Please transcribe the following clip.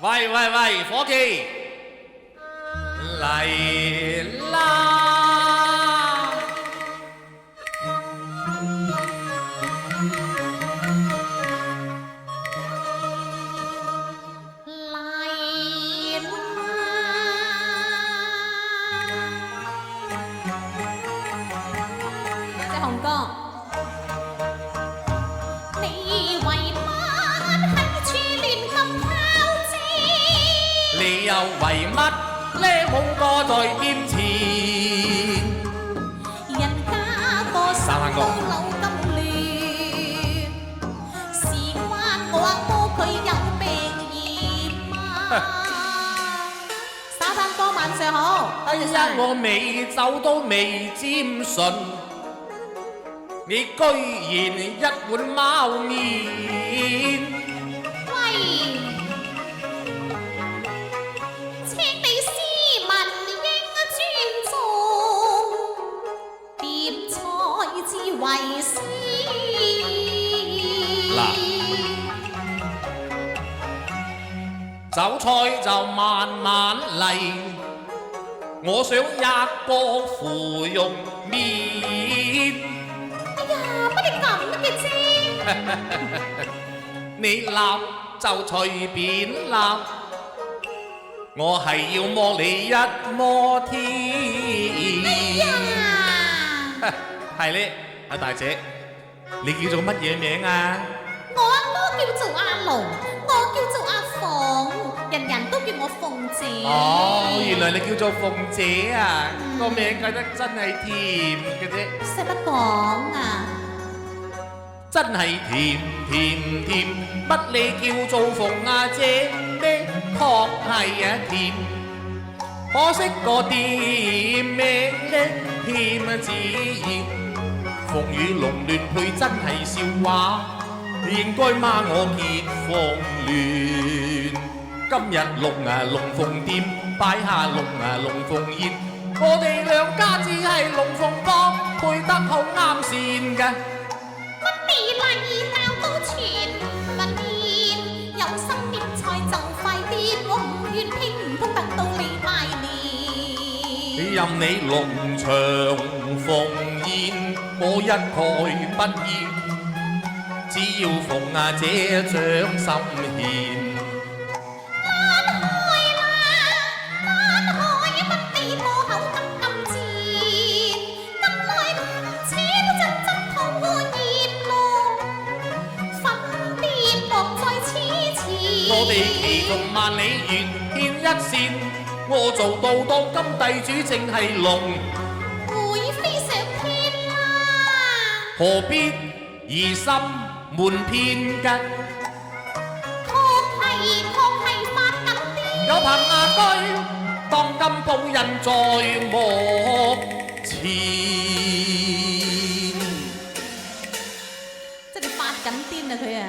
喂喂喂，伙計嚟啦！嚟啦！隻紅哥，你為乜喺處亂咁拋擲？你又為乜呢冇個在面前？人家個心三個都扭咁亂，事關我阿哥佢有病驗啊！沙灘哥晚上好，多謝晒。我未走都未沾唇，你居然一碗貓麵。喂，請你斯文應尊重，碟菜至為先。嗱走菜就慢慢嚟，我想一個芙蓉麵。哎呀，乜你咁嘅啫？你立就隨便立，我係要摸你一摸添。呀！係咧，阿大姐，你叫做乜嘢名啊？我阿哥叫做阿龍，我叫做阿鳳，人人都叫我鳳姐。哦，原來你叫做鳳姐啊，個名改得真係甜嘅啫，使乜講啊？真係甜甜甜，乜你叫做鳳阿姐的確係啊甜，可惜個店名的欠字言，鳳與龍亂配真係笑話，應該罵我結鳳亂。今日龍鳳店擺下龍鳳宴，我哋兩家只係龍鳳幫，配得好啱線㗎。乜你嚟鬧到全民面，有心點菜就快啲，我唔願聽，唔通等到你拜年。任你龍場鳳宴，我一概不厭，只要鳳阿姐掌心獻。我哋其同萬里緣牽一線，我做到當今帝主正係龍，會飛上天啦！何必疑心瞞騙㗎？確係發緊啲。有憑亞居，當今報人在目前。即係發緊癲啊佢啊！